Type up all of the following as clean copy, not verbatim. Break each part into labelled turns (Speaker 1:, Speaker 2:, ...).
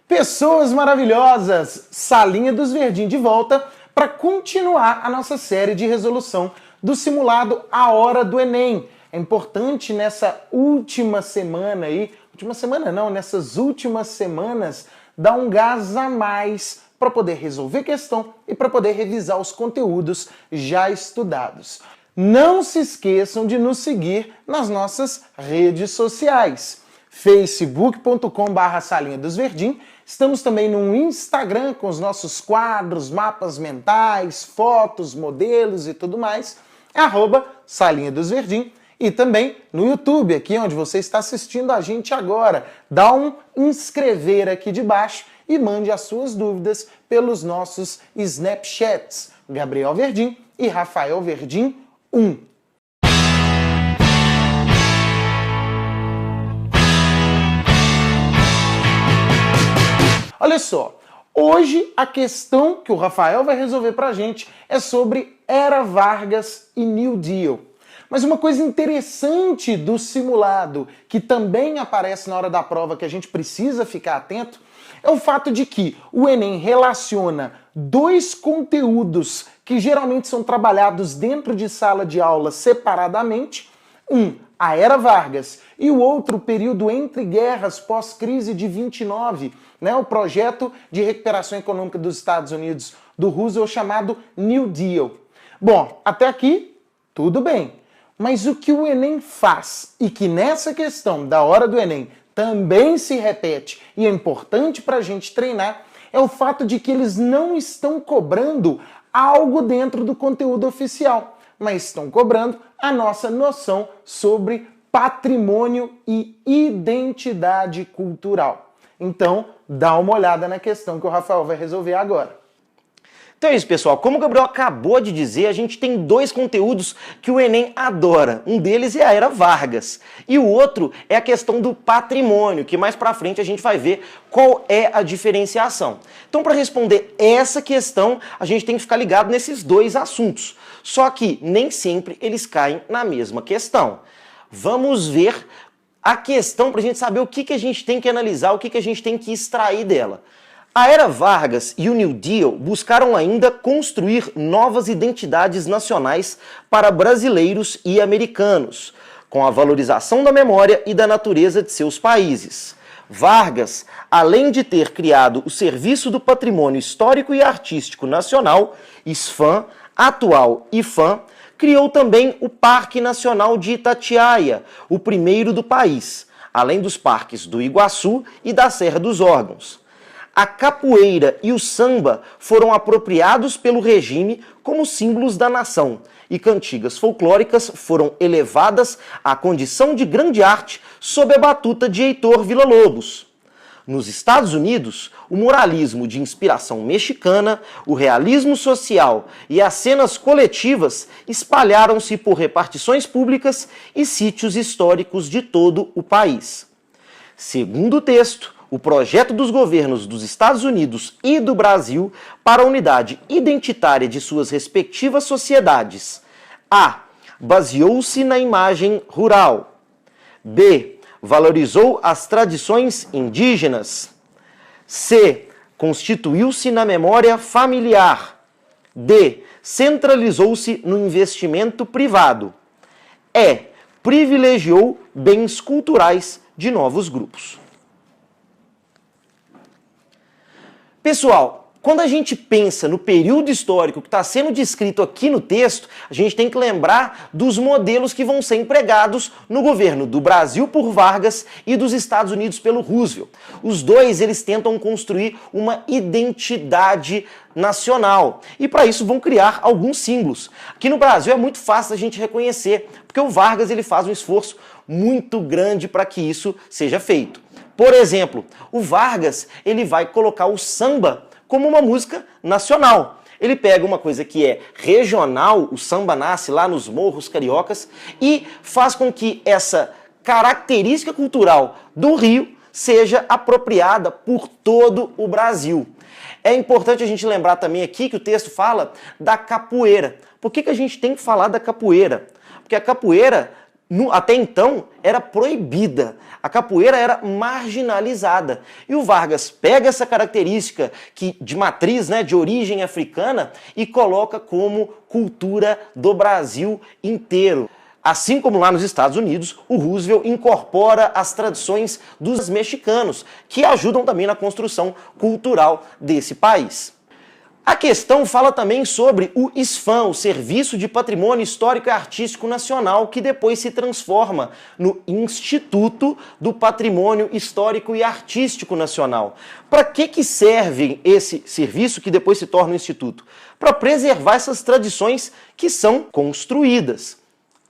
Speaker 1: Pessoas maravilhosas! Salinha dos Verdim de volta para continuar a nossa série de resolução do simulado A Hora do Enem. É importante nessa última semana aí, nessas últimas semanas, dar um gás a mais para poder resolver questão e para poder revisar os conteúdos já estudados. Não se esqueçam de nos seguir nas nossas redes sociais. facebook.com/Salinha dos Verdim. Estamos também no Instagram com os nossos quadros, mapas mentais, fotos, modelos e tudo mais. @Salinha dos Verdim. E também no YouTube, aqui onde você está assistindo a gente agora. Dá um inscrever aqui de baixo e mande as suas dúvidas pelos nossos Snapchats, Gabriel Verdim e Rafael Verdim 1. Olha só, hoje a questão que o Rafael vai resolver pra gente é sobre Era Vargas e New Deal. Mas uma coisa interessante do simulado, que também aparece na hora da prova, que a gente precisa ficar atento, é o fato de que o Enem relaciona dois conteúdos que geralmente são trabalhados dentro de sala de aula separadamente, a Era Vargas, e o outro, o período entre guerras pós-crise de 29, o projeto de recuperação econômica dos Estados Unidos do Roosevelt chamado New Deal. Bom, até aqui, tudo bem. Mas o que o Enem faz, e que nessa questão da hora do Enem também se repete, e é importante para a gente treinar, é o fato de que eles não estão cobrando algo dentro do conteúdo oficial, mas estão cobrando a nossa noção sobre patrimônio e identidade cultural. Então, dá uma olhada na questão que o Rafael vai resolver agora.
Speaker 2: Então é isso, pessoal. Como o Gabriel acabou de dizer, a gente tem dois conteúdos que o Enem adora. Um deles é a Era Vargas. E o outro é a questão do patrimônio, que mais pra frente a gente vai ver qual é a diferenciação. Então, para responder essa questão, a gente tem que ficar ligado nesses dois assuntos. Só que nem sempre eles caem na mesma questão. Vamos ver a questão para a gente saber o que a gente tem que analisar, o que a gente tem que extrair dela. A Era Vargas e o New Deal buscaram ainda construir novas identidades nacionais para brasileiros e americanos, com a valorização da memória e da natureza de seus países. Vargas, além de ter criado o Serviço do Patrimônio Histórico e Artístico Nacional, SFAM, atual IFAM, criou também o Parque Nacional de Itatiaia, o primeiro do país, além dos parques do Iguaçu e da Serra dos Órgãos. A capoeira e o samba foram apropriados pelo regime como símbolos da nação, e cantigas folclóricas foram elevadas à condição de grande arte sob a batuta de Heitor Villa-Lobos. Nos Estados Unidos, o muralismo de inspiração mexicana, o realismo social e as cenas coletivas espalharam-se por repartições públicas e sítios históricos de todo o país. Segundo o texto, o projeto dos governos dos Estados Unidos e do Brasil para a unidade identitária de suas respectivas sociedades: A. Baseou-se na imagem rural. B. Valorizou as tradições indígenas. C. Constituiu-se na memória familiar. D. Centralizou-se no investimento privado. E. Privilegiou bens culturais de novos grupos. Pessoal, quando a gente pensa no período histórico que está sendo descrito aqui no texto, a gente tem que lembrar dos modelos que vão ser empregados no governo do Brasil por Vargas e dos Estados Unidos pelo Roosevelt. Os dois, eles tentam construir uma identidade nacional e para isso vão criar alguns símbolos. Aqui no Brasil é muito fácil a gente reconhecer, porque o Vargas ele faz um esforço muito grande para que isso seja feito. Por exemplo, o Vargas ele vai colocar o samba como uma música nacional. Ele pega uma coisa que é regional, o samba nasce lá nos morros cariocas, e faz com que essa característica cultural do Rio seja apropriada por todo o Brasil. É importante a gente lembrar também aqui que o texto fala da capoeira. Por que a gente tem que falar da capoeira? Porque a capoeira Até então era proibida, a capoeira era marginalizada. E o Vargas pega essa característica de matriz, de origem africana, e coloca como cultura do Brasil inteiro. Assim como lá nos Estados Unidos, o Roosevelt incorpora as tradições dos mexicanos, que ajudam também na construção cultural desse país. A questão fala também sobre o SPAN, o Serviço de Patrimônio Histórico e Artístico Nacional, que depois se transforma no Instituto do Patrimônio Histórico e Artístico Nacional. Para que serve esse serviço que depois se torna um instituto? Para preservar essas tradições que são construídas.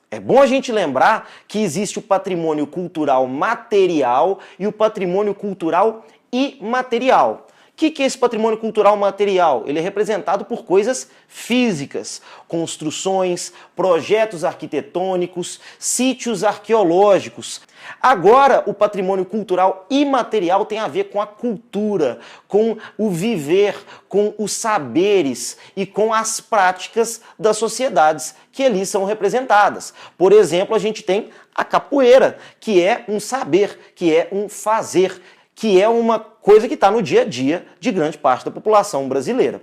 Speaker 2: É bom a gente lembrar que existe o patrimônio cultural material e o patrimônio cultural imaterial. O que é esse patrimônio cultural material? Ele é representado por coisas físicas, construções, projetos arquitetônicos, sítios arqueológicos. Agora, o patrimônio cultural imaterial tem a ver com a cultura, com o viver, com os saberes e com as práticas das sociedades que ali são representadas. Por exemplo, a gente tem a capoeira, que é um saber, que é um fazer, que é uma coisa que está no dia a dia de grande parte da população brasileira.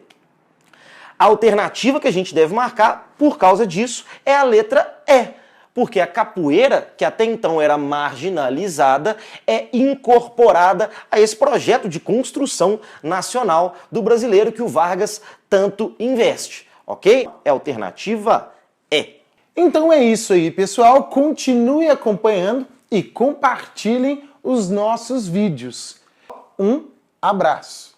Speaker 2: A alternativa que a gente deve marcar, por causa disso, é a letra E, porque a capoeira, que até então era marginalizada, é incorporada a esse projeto de construção nacional do brasileiro que o Vargas tanto investe, ok? É a alternativa E.
Speaker 1: Então é isso aí, pessoal. Continue acompanhando e compartilhem os nossos vídeos. Um abraço!